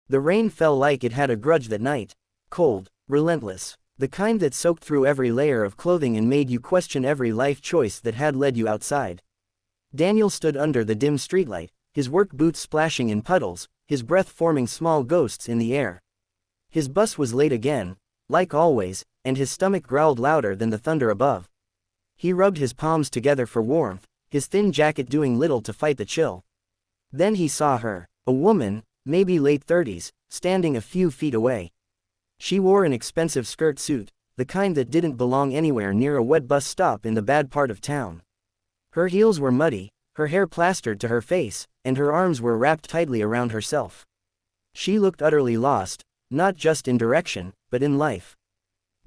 The rain fell like it had a grudge that night. Cold, relentless. The kind that soaked through every layer of clothing and made you question every life choice that had led you outside. Daniel stood under the dim streetlight, his work boots splashing in puddles, his breath forming small ghosts in the air. His bus was late again, like always, and his stomach growled louder than the thunder above. He rubbed his palms together for warmth, his thin jacket doing little to fight the chill. Then he saw her, a woman, maybe late 30s, standing a few feet away. She wore an expensive skirt suit, the kind that didn't belong anywhere near a wet bus stop in the bad part of town. Her heels were muddy, her hair plastered to her face, and her arms were wrapped tightly around herself. She looked utterly lost, not just in direction, but in life.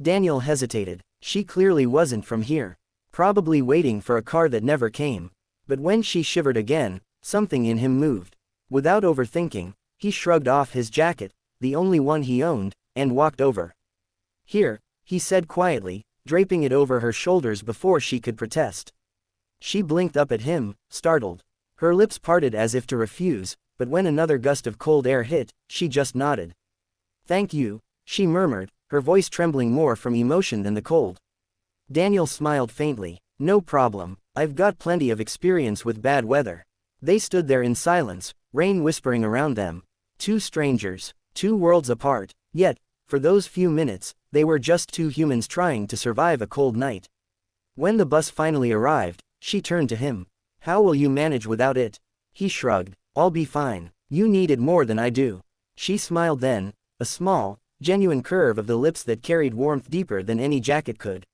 Daniel hesitated. She clearly wasn't from here. Probably waiting for a car that never came. But when she shivered again, something in him moved. Without overthinking, he shrugged off his jacket, the only one he owned, and walked over. "Here," he said quietly, draping it over her shoulders before she could protest. She blinked up at him, startled. Her lips parted as if to refuse, but when another gust of cold air hit, she just nodded. "Thank you," she murmured, her voice trembling more from emotion than the cold. Daniel smiled faintly. "No problem, I've got plenty of experience with bad weather." They stood there in silence, rain whispering around them. Two strangers, two worlds apart, yet, for those few minutes, they were just two humans trying to survive a cold night. When the bus finally arrived, she turned to him. "How will you manage without it?" He shrugged. "I'll be fine. You need it more than I do." She smiled then, a small, genuine curve of the lips that carried warmth deeper than any jacket could.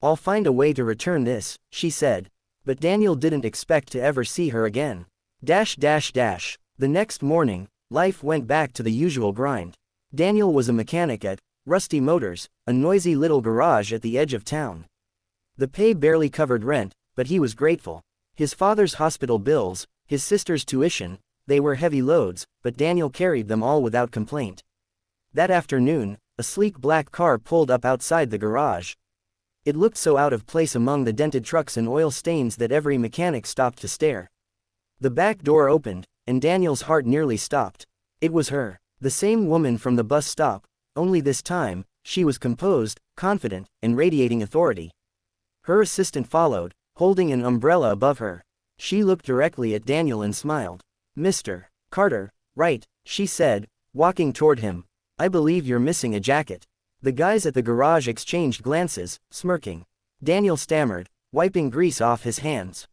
"I'll find a way to return this," she said. But Daniel didn't expect to ever see her again. The next morning, life went back to the usual grind. Daniel was a mechanic at Rusty Motors, a noisy little garage at the edge of town. The pay barely covered rent, but he was grateful. His father's hospital bills, his sister's tuition, they were heavy loads, but Daniel carried them all without complaint. That afternoon, a sleek black car pulled up outside the garage. It looked so out of place among the dented trucks and oil stains that every mechanic stopped to stare. The back door opened, and Daniel's heart nearly stopped. It was her, the same woman from the bus stop, only this time, she was composed, confident, and radiating authority. Her assistant followed, holding an umbrella above her. She looked directly at Daniel and smiled. "Mr. Carter, right," she said, walking toward him. "I believe you're missing a jacket." The guys at the garage exchanged glances, smirking. Daniel stammered, wiping grease off his hands.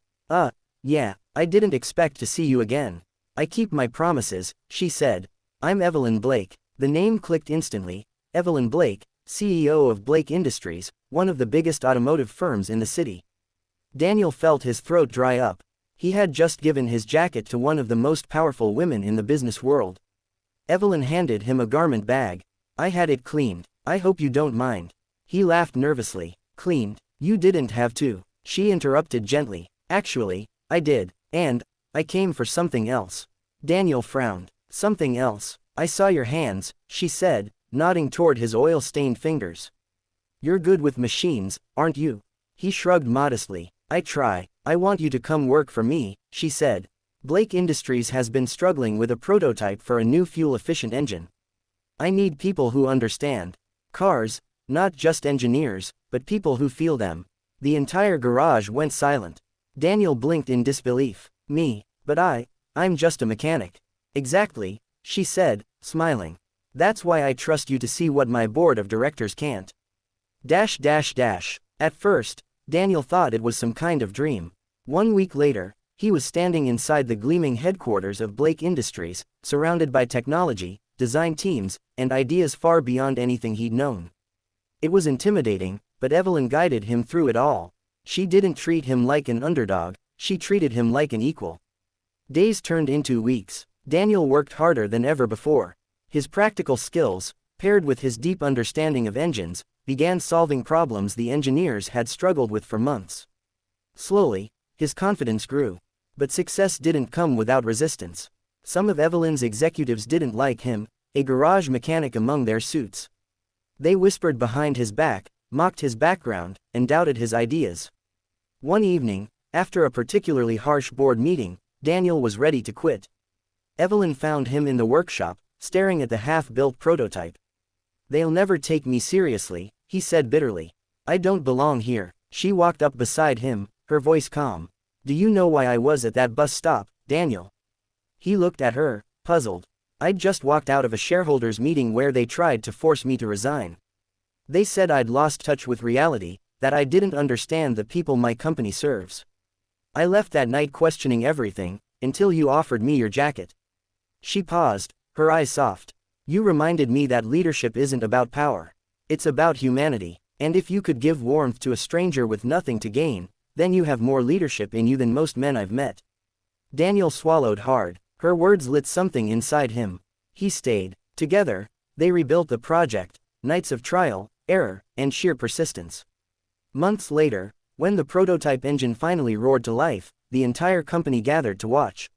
Yeah, I didn't expect to see you again." "I keep my promises," she said. "I'm Evelyn Blake." The name clicked instantly. Evelyn Blake, CEO of Blake Industries, one of the biggest automotive firms in the city. Daniel felt his throat dry up. He had just given his jacket to one of the most powerful women in the business world. Evelyn handed him a garment bag. "I had it cleaned. I hope you don't mind." He laughed nervously. "Cleaned? You didn't have to," she interrupted gently. "Actually, I did, and I came for something else." Daniel frowned. "Something else? I saw your hands," she said, nodding toward his oil-stained fingers. "You're good with machines, aren't you?" He shrugged modestly. "I try. I want you to come work for me," she said. "Blake Industries has been struggling with a prototype for a new fuel-efficient engine. I need people who understand cars, not just engineers, but people who feel them." The entire garage went silent. Daniel blinked in disbelief. "Me? But I'm just a mechanic." "Exactly," she said, smiling. "That's why I trust you to see what my board of directors can't." At first, Daniel thought it was some kind of dream. 1 week later, he was standing inside the gleaming headquarters of Blake Industries, surrounded by technology, design teams, and ideas far beyond anything he'd known. It was intimidating, but Evelyn guided him through it all. She didn't treat him like an underdog, she treated him like an equal. Days turned into weeks. Daniel worked harder than ever before. His practical skills, paired with his deep understanding of engines, began solving problems the engineers had struggled with for months. Slowly, his confidence grew. But success didn't come without resistance. Some of Evelyn's executives didn't like him, a garage mechanic among their suits. They whispered behind his back, mocked his background, and doubted his ideas. One evening, after a particularly harsh board meeting, Daniel was ready to quit. Evelyn found him in the workshop, staring at the half-built prototype. "They'll never take me seriously," he said bitterly. "I don't belong here." She walked up beside him, her voice calm. "Do you know why I was at that bus stop, Daniel?" He looked at her, puzzled. "I'd just walked out of a shareholders' meeting where they tried to force me to resign. They said I'd lost touch with reality, that I didn't understand the people my company serves. I left that night questioning everything, until you offered me your jacket." She paused, her eyes soft. "You reminded me that leadership isn't about power. It's about humanity, and if you could give warmth to a stranger with nothing to gain, then you have more leadership in you than most men I've met." Daniel swallowed hard, her words lit something inside him. He stayed. Together, they rebuilt the project, nights of trial, error, and sheer persistence. Months later, when the prototype engine finally roared to life, the entire company gathered to watch.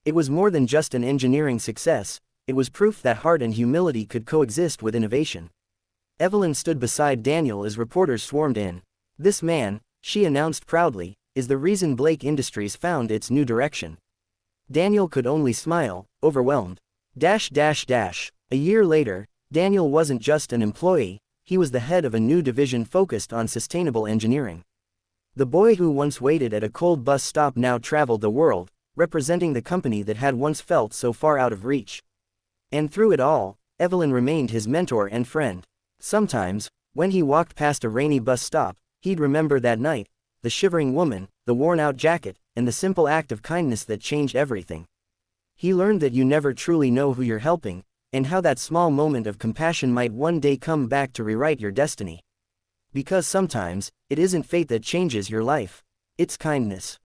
It was more than just an engineering success, it was proof that heart and humility could coexist with innovation. Evelyn stood beside Daniel as reporters swarmed in. "This man," she announced proudly, "is the reason Blake Industries found its new direction." Daniel could only smile, overwhelmed. A year later, Daniel wasn't just an employee, he was the head of a new division focused on sustainable engineering. The boy who once waited at a cold bus stop now traveled the world, representing the company that had once felt so far out of reach. And through it all, Evelyn remained his mentor and friend. Sometimes, when he walked past a rainy bus stop, he'd remember that night, the shivering woman, the worn-out jacket, and the simple act of kindness that changed everything. He learned that you never truly know who you're helping, and how that small moment of compassion might one day come back to rewrite your destiny. Because sometimes, it isn't fate that changes your life. It's kindness.